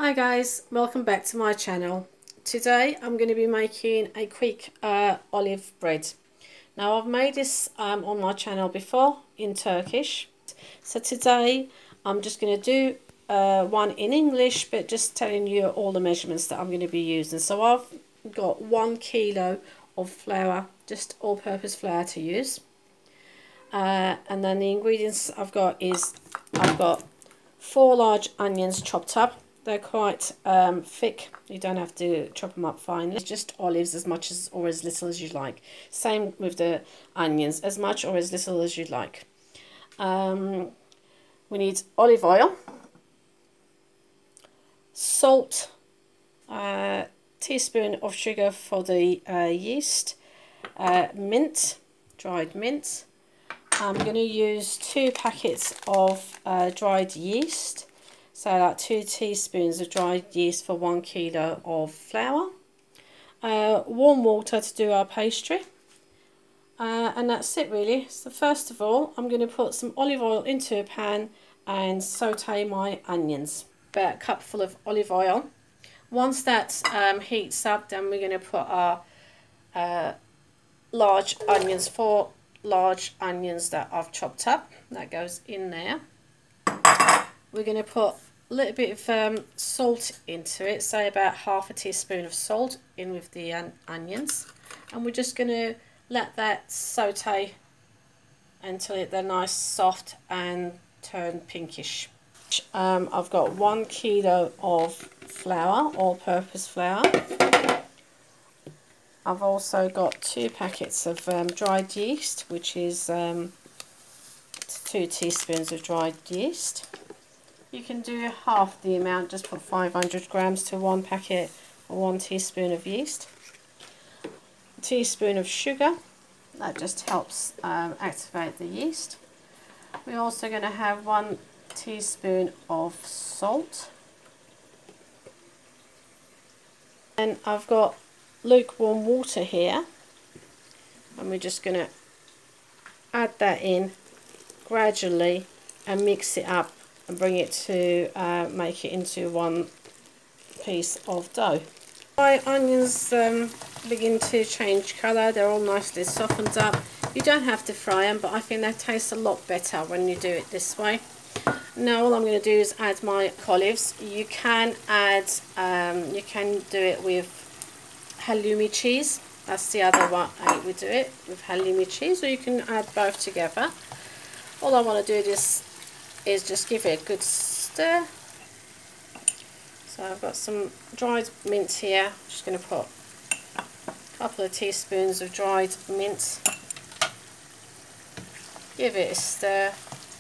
Hi guys, welcome back to my channel. Today I'm going to be making a quick olive bread. Now I've made this on my channel before in Turkish. So today I'm just going to do one in English, but just telling you all the measurements that I'm going to be using. So I've got 1 kilo of flour, just all-purpose flour to use. And then the ingredients I've got is, I've got 4 large onions chopped up. They're quite thick. You don't have to chop them up finely. It's just olives, as much as or as little as you like. Same with the onions, as much or as little as you like. We need olive oil, salt, teaspoon of sugar for the yeast, mint, dried mint. I'm going to use 2 packets of dried yeast. So like 2 teaspoons of dried yeast for 1 kilo of flour. Warm water to do our pastry. And that's it really. So first of all, I'm going to put some olive oil into a pan and saute my onions. About a cupful of olive oil. Once that heats up, then we're going to put our large onions, 4 large onions that I've chopped up. That goes in there. We're going to put a little bit of salt into it, say about half a teaspoon of salt in with the onions, and we're just going to let that saute until they're nice soft and turn pinkish. I've got 1 kilo of flour, all-purpose flour. I've also got 2 packets of dried yeast, which is 2 teaspoons of dried yeast. You can do half the amount, just put 500 grams to 1 packet or 1 teaspoon of yeast. A teaspoon of sugar, that just helps activate the yeast. We're also going to have 1 teaspoon of salt. And I've got lukewarm water here, and we're just going to add that in gradually and mix it up and bring it to make it into one piece of dough. My onions begin to change colour, they're all nicely softened up. You don't have to fry them, but I think they taste a lot better when you do it this way. Now all I'm going to do is add my olives. You can add, you can do it with HALLOUMI cheese. That's the other one we do it with HALLOUMI cheese, or you can add both together. All I want to do is just give it a good stir. So I've got some dried mint here. I'm just going to put a couple of teaspoons of dried mint. Give it a stir,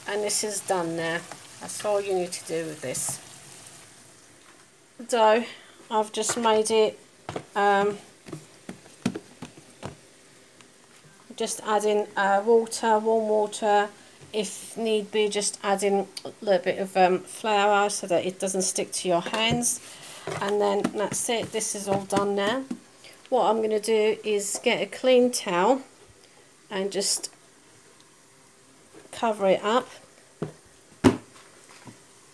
and this is done now. That's all you need to do with this. The dough, I've just made it, just adding water, warm water. If need be, just add in a little bit of flour so that it doesn't stick to your hands. And then that's it, this is all done now. What I'm going to do is get a clean towel and just cover it up.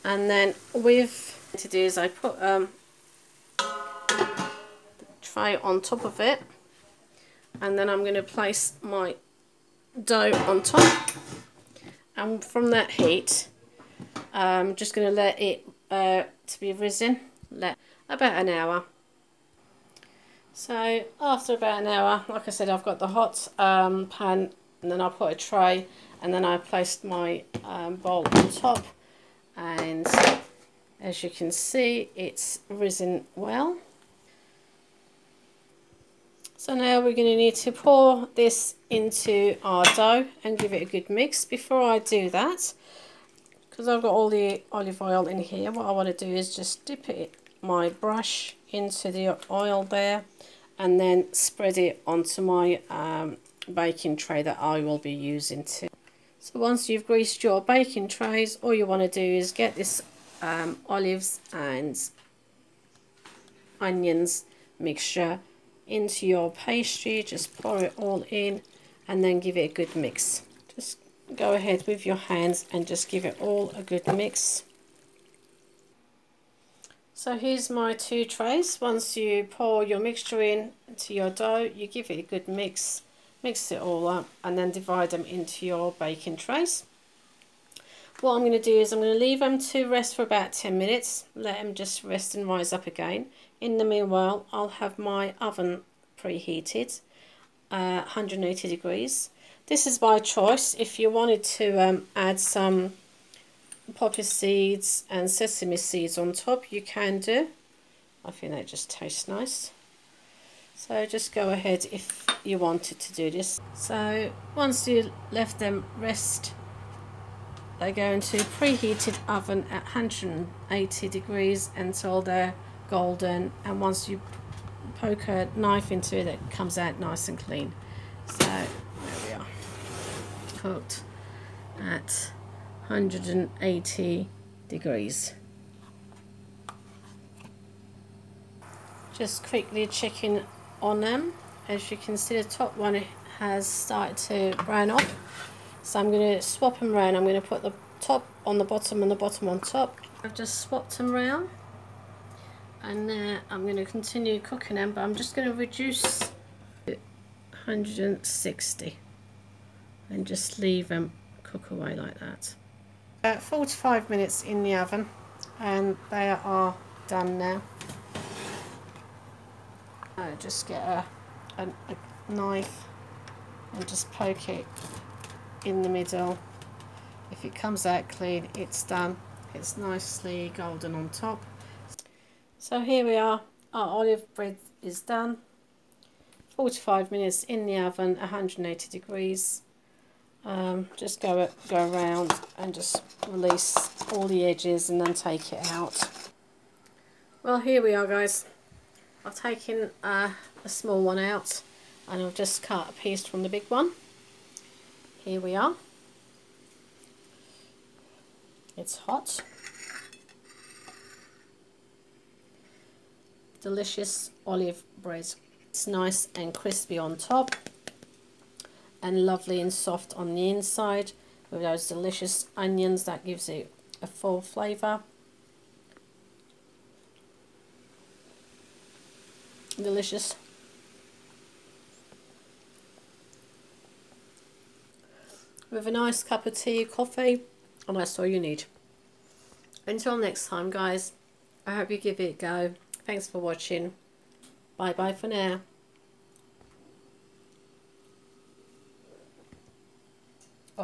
And then with to do is I put the tray on top of it, and then I'm going to place my dough on top. And from that heat, I'm just going to let it to be risen, let about an hour. So after about an hour, like I said, I've got the hot pan, and then I put a tray, and then I placed my bowl on top, and as you can see, it's risen well. So now we're going to need to pour this into our dough and give it a good mix. Before I do that, because I've got all the olive oil in here, what I want to do is just dip my brush into the oil there, and then spread it onto my baking tray that I will be using too. So once you've greased your baking trays, all you want to do is get this olives and onions mixture into your pastry. Just pour it all in and then give it a good mix. Just go ahead with your hands and just give it all a good mix. So here's my 2 trays. Once you pour your mixture into your dough, you give it a good mix it all up, and then divide them into your baking trays. What I'm going to do is I'm going to leave them to rest for about 10 minutes, let them just rest and rise up again. In the meanwhile, I'll have my oven preheated, 180 degrees. This is by choice. If you wanted to add some poppy seeds and sesame seeds on top, you can do. I think that just tastes nice. So just go ahead if you wanted to do this. So once you left them rest, they go into preheated oven at 180 degrees until they're golden, and once you poke a knife into it, it comes out nice and clean. So there we are, cooked at 180 degrees. Just quickly checking on them. As you can see, the top one has started to brown off. So I'm going to swap them around. I'm going to put the top on the bottom and the bottom on top. I've just swapped them around, and I'm going to continue cooking them, but I'm just going to reduce to 160 and just leave them cook away like that. About 45 minutes in the oven, and they are done now. I'll just get a knife and just poke it in the middle. If it comes out clean, it's done. It's nicely golden on top. So here we are, our olive bread is done. 45 minutes in the oven, 180 degrees. Just go around and just release all the edges and then take it out. Well, here we are, guys. I've taken a small one out, and I've just cut a piece from the big one. Here we are. It's hot. Delicious olive bread. It's nice and crispy on top, and lovely and soft on the inside, with those delicious onions that gives it a full flavour. Delicious. With a nice cup of tea or coffee, and that's all you need. Until next time, guys, I hope you give it a go. Thanks for watching. Bye bye for now.